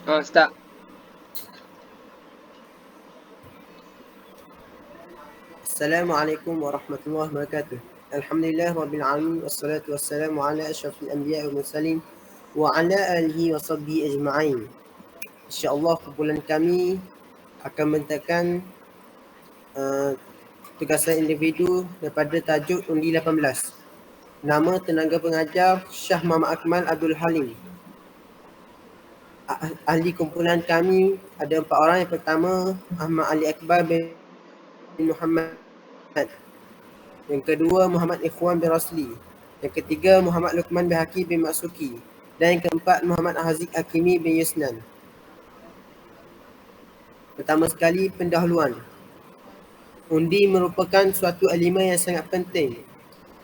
Start. Assalamualaikum warahmatullahi wabarakatuh. Alhamdulillah rabbil alamin wassalatu wassalamu ala asyrafil anbiya wal mursalin wa ala alihi wa sahbihi ajma'in. Insya-Allah kumpulan kami akan mentahkan tugasan individu daripada tajuk undi 18. Nama tenaga pengajar Syah Muhammad Akmal Abdul Halim. Ahli kumpulan kami ada 4 orang. Yang pertama Ahmad Ali Akbar bin Muhammad. Yang kedua Muhammad Ikhwan bin Rasli. Yang ketiga Muhammad Luqman bin Hakim bin Maksuki. Dan yang keempat Muhammad Haziq Hakimi bin Yusnan. Pertama sekali, pendahuluan. Undi merupakan suatu elemen yang sangat penting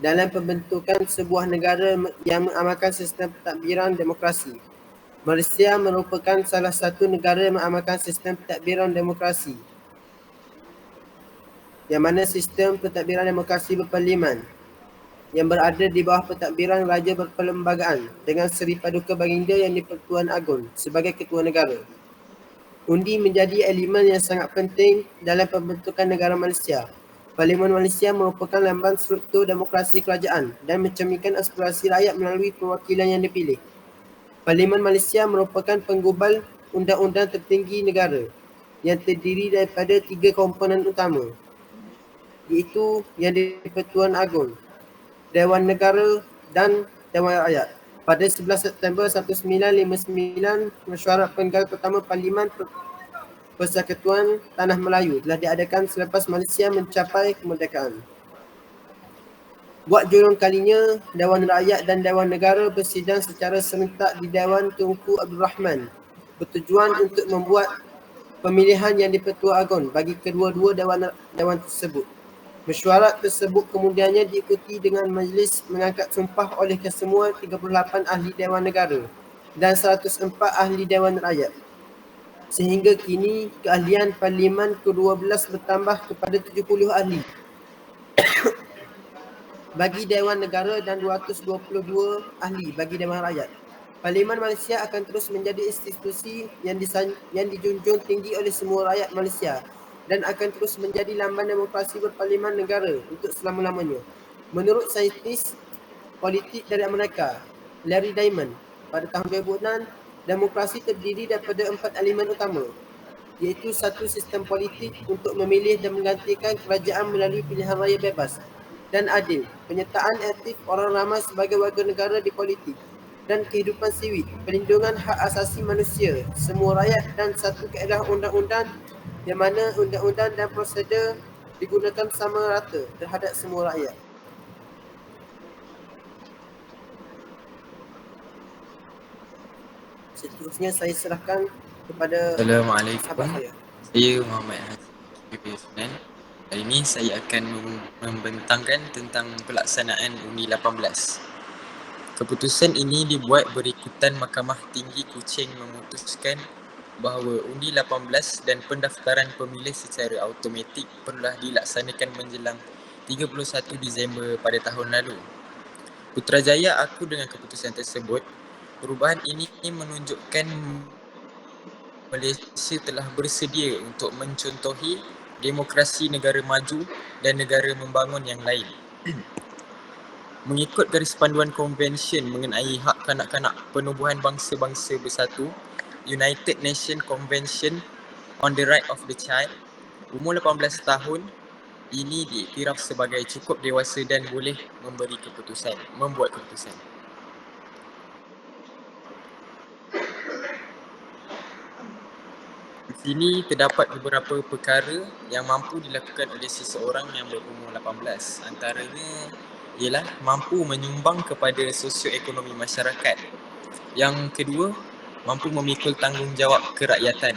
dalam pembentukan sebuah negara yang mengamalkan sistem pentadbiran demokrasi. Malaysia merupakan salah satu negara yang mengamalkan sistem pentadbiran demokrasi, yang mana sistem pentadbiran demokrasi berparlimen yang berada di bawah pentadbiran Raja Berperlembagaan dengan Seri Paduka Baginda yang di-Pertuan Agong sebagai Ketua Negara. Undi menjadi elemen yang sangat penting dalam pembentukan negara Malaysia. Parlimen Malaysia merupakan lambang struktur demokrasi kerajaan dan mencerminkan aspirasi rakyat melalui perwakilan yang dipilih. Parlimen Malaysia merupakan penggubal undang-undang tertinggi negara yang terdiri daripada 3 komponen utama, iaitu yang di-Pertuan Agong, Dewan Negara dan Dewan Rakyat. Pada 11 September 1959, mesyuarat penggal pertama Parlimen Persekutuan Tanah Melayu telah diadakan selepas Malaysia mencapai kemerdekaan. Buat jurung kalinya, Dewan Rakyat dan Dewan Negara bersidang secara serentak di Dewan Tunku Abdul Rahman, bertujuan untuk membuat pemilihan yang di-Pertua Agong bagi kedua-dua dewan tersebut. Mesyuarat tersebut kemudiannya diikuti dengan majlis mengangkat sumpah oleh kesemua 38 ahli Dewan Negara dan 104 ahli Dewan Rakyat. Sehingga kini keahlian Parlimen ke-12 bertambah kepada 70 ahli bagi Dewan Negara dan 222 ahli bagi Dewan Rakyat. Parlimen Malaysia akan terus menjadi institusi yang dijunjung tinggi oleh semua rakyat Malaysia dan akan terus menjadi lambang demokrasi berparlimen negara untuk selama-lamanya. Menurut saintis politik dari Amerika, Larry Diamond, pada tahun 2006, demokrasi terdiri daripada 4 elemen utama, iaitu satu, sistem politik untuk memilih dan menggantikan kerajaan melalui pilihan raya bebas dan adil, penyertaan aktif orang ramai sebagai warga negara di politik dan kehidupan sivil, perlindungan hak asasi manusia semua rakyat, dan satu kaedah undang-undang yang mana undang-undang dan prosedur digunakan sama rata terhadap semua rakyat. Seterusnya saya serahkan kepada Assalamualaikum. saya. Saya Muhammad Haziq bin Yusnan. Hari ini saya akan membentangkan tentang pelaksanaan Undi 18. Keputusan ini dibuat berikutan Mahkamah Tinggi Kuching memutuskan bahawa Undi 18 dan pendaftaran pemilih secara automatik perlulah dilaksanakan menjelang 31 Disember pada tahun lalu. Putrajaya aku dengan keputusan tersebut. Perubahan ini menunjukkan Malaysia telah bersedia untuk mencontohi demokrasi negara maju dan negara membangun yang lain. Mengikut garis panduan konvensyen mengenai hak kanak-kanak penubuhan bangsa-bangsa bersatu, United Nations Convention on the Right of the Child, umur 18 tahun ini diiktiraf sebagai cukup dewasa dan boleh membuat keputusan. Di sini terdapat beberapa perkara yang mampu dilakukan oleh seseorang yang berumur 18. Antaranya ialah mampu menyumbang kepada sosioekonomi masyarakat. Yang kedua, mampu memikul tanggungjawab kerakyatan.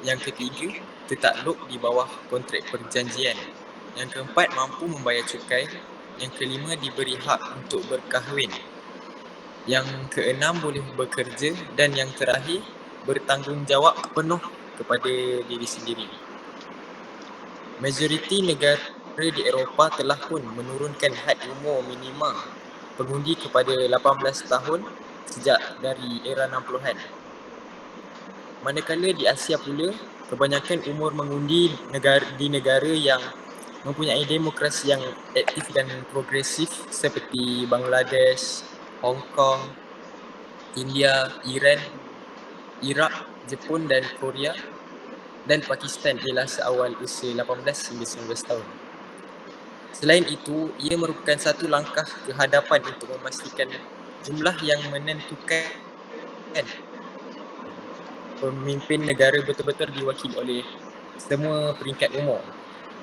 Yang ketiga, tertakluk di bawah kontrak perjanjian. Yang keempat, mampu membayar cukai. Yang kelima, diberi hak untuk berkahwin. Yang keenam, boleh bekerja. Dan yang terakhir, bertanggungjawab penuh kepada diri sendiri. Majoriti negara di Eropah telah pun menurunkan had umur minima pengundi kepada 18 tahun sejak dari era 60-an. Manakala di Asia pula, kebanyakan umur mengundi di negara yang mempunyai demokrasi yang aktif dan progresif seperti Bangladesh, Hong Kong, India, Iran, Iraq, Jepun dan Korea, dan Pakistan ialah seawal usia 18 hingga 19 tahun. Selain itu, ia merupakan satu langkah ke hadapan untuk memastikan jumlah yang menentukan pemimpin negara betul-betul diwakili oleh semua peringkat umur.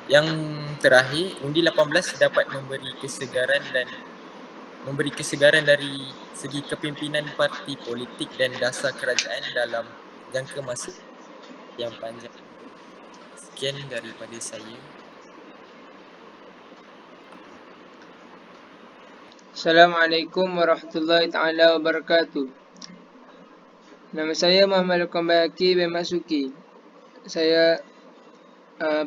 Yang terakhir, undi 18 dapat memberi kesegaran dari segi kepimpinan parti politik dan dasar kerajaan dalam jangka masa yang panjang. Sekian daripada saya. Assalamualaikum warahmatullahi taala wabarakatuh. Nama saya Muhammad Lukman Bayaki bin Masuki. Saya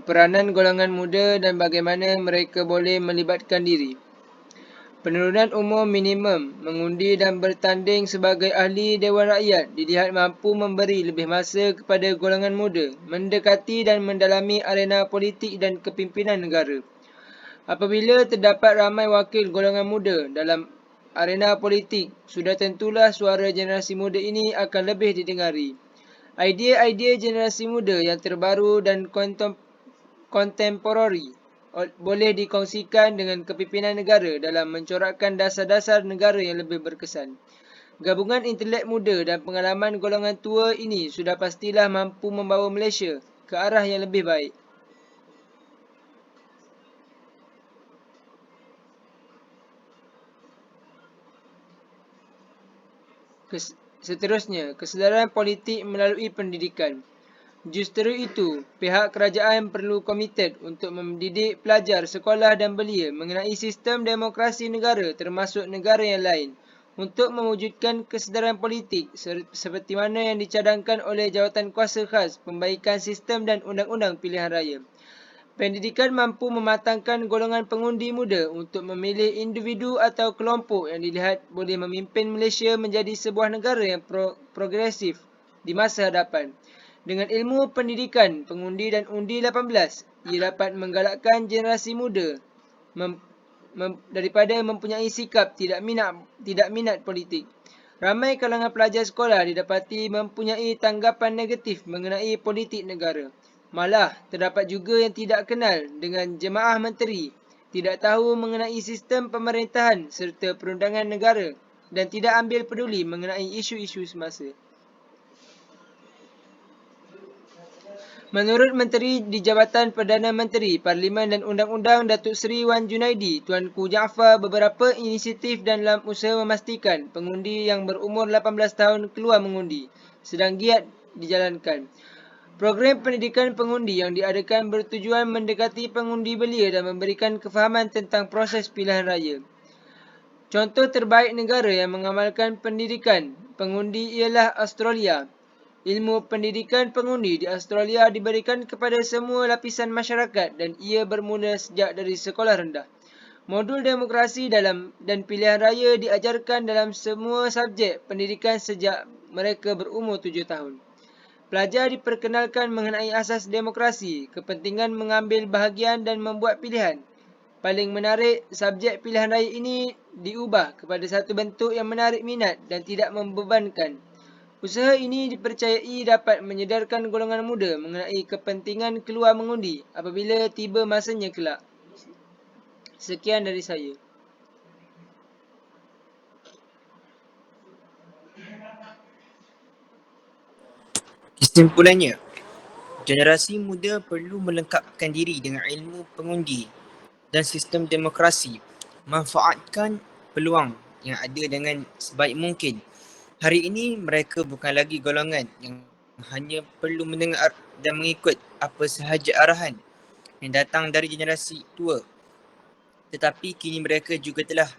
peranan golongan muda dan bagaimana mereka boleh melibatkan diri. Penurunan umur minimum mengundi dan bertanding sebagai ahli Dewan Rakyat dilihat mampu memberi lebih masa kepada golongan muda mendekati dan mendalami arena politik dan kepimpinan negara. Apabila terdapat ramai wakil golongan muda dalam arena politik, sudah tentulah suara generasi muda ini akan lebih didengari. Idea-idea generasi muda yang terbaru dan kontemporari boleh dikongsikan dengan kepimpinan negara dalam mencorakkan dasar-dasar negara yang lebih berkesan. Gabungan intelek muda dan pengalaman golongan tua ini sudah pastilah mampu membawa Malaysia ke arah yang lebih baik. Seterusnya, kesedaran politik melalui pendidikan. Justru itu, pihak kerajaan perlu komited untuk mendidik pelajar sekolah dan belia mengenai sistem demokrasi negara termasuk negara yang lain untuk mewujudkan kesedaran politik seperti mana yang dicadangkan oleh Jawatankuasa Khas Pembaikan Sistem dan Undang-Undang Pilihan Raya. Pendidikan mampu mematangkan golongan pengundi muda untuk memilih individu atau kelompok yang dilihat boleh memimpin Malaysia menjadi sebuah negara yang progresif di masa hadapan. Dengan ilmu pendidikan, pengundi dan undi 18, ia dapat menggalakkan generasi muda daripada mempunyai sikap tidak minat politik. Ramai kalangan pelajar sekolah didapati mempunyai tanggapan negatif mengenai politik negara. Malah, terdapat juga yang tidak kenal dengan jemaah menteri, tidak tahu mengenai sistem pemerintahan serta perundangan negara dan tidak ambil peduli mengenai isu-isu semasa. Menurut Menteri di Jabatan Perdana Menteri, Parlimen dan Undang-Undang Datuk Seri Wan Junaidi, Tuanku Jaafar, beberapa inisiatif dalam usaha memastikan pengundi yang berumur 18 tahun keluar mengundi sedang giat dijalankan. Program pendidikan pengundi yang diadakan bertujuan mendekati pengundi belia dan memberikan kefahaman tentang proses pilihan raya. Contoh terbaik negara yang mengamalkan pendidikan pengundi ialah Australia. Ilmu pendidikan pengundi di Australia diberikan kepada semua lapisan masyarakat dan ia bermula sejak dari sekolah rendah. Modul demokrasi dan pilihan raya diajarkan dalam semua subjek pendidikan sejak mereka berumur 7 tahun. Pelajar diperkenalkan mengenai asas demokrasi, kepentingan mengambil bahagian dan membuat pilihan. Paling menarik, subjek pilihan raya ini diubah kepada satu bentuk yang menarik minat dan tidak membebankan. Usaha ini dipercayai dapat menyedarkan golongan muda mengenai kepentingan keluar mengundi apabila tiba masanya kelak. Sekian dari saya. Kesimpulannya, generasi muda perlu melengkapkan diri dengan ilmu pengundi dan sistem demokrasi, manfaatkan peluang yang ada dengan sebaik mungkin. Hari ini mereka bukan lagi golongan yang hanya perlu mendengar dan mengikut apa sahaja arahan yang datang dari generasi tua, tetapi kini mereka juga telah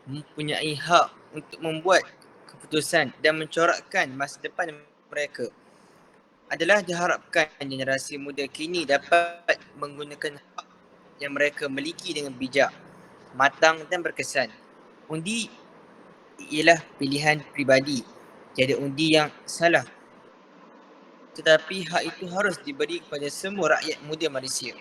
mempunyai hak untuk membuat keputusan dan mencorakkan masa depan mereka. Adalah diharapkan generasi muda kini dapat menggunakan hak yang mereka miliki dengan bijak, matang dan berkesan. Undi ialah pilihan peribadi, tiada undi yang salah. tetapi hak itu harus diberi kepada semua rakyat muda Malaysia.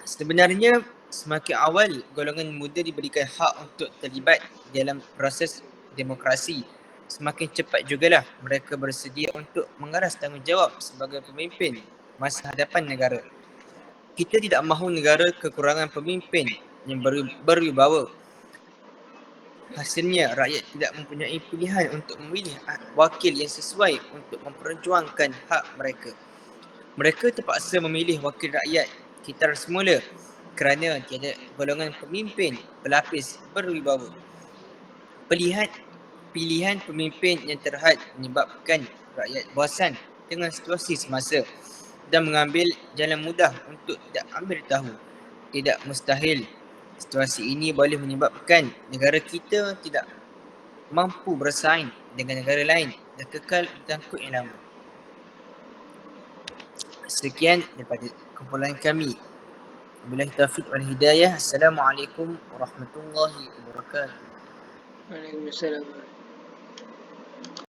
Sebenarnya, semakin awal golongan muda diberikan hak untuk terlibat dalam proses demokrasi, semakin cepat jugalah mereka bersedia untuk mengaras tanggungjawab sebagai pemimpin masa hadapan negara. Kita tidak mahu negara kekurangan pemimpin yang berwibawa. Hasilnya, rakyat tidak mempunyai pilihan untuk memilih wakil yang sesuai untuk memperjuangkan hak mereka. Mereka terpaksa memilih wakil rakyat sekitar semula kerana tiada golongan pemimpin berlapis berwibawa. Pilihan pemimpin yang terhad menyebabkan rakyat bosan dengan situasi semasa dan mengambil jalan mudah untuk tidak ambil tahu. Tidak mustahil situasi ini boleh menyebabkan negara kita tidak mampu bersaing dengan negara lain dan kekal di tangkut yang lama. Sekian daripada kumpulan kami. Wabillahi taufiq wal hidayah. Assalamualaikum warahmatullahi wabarakatuh. Waalaikumsalam.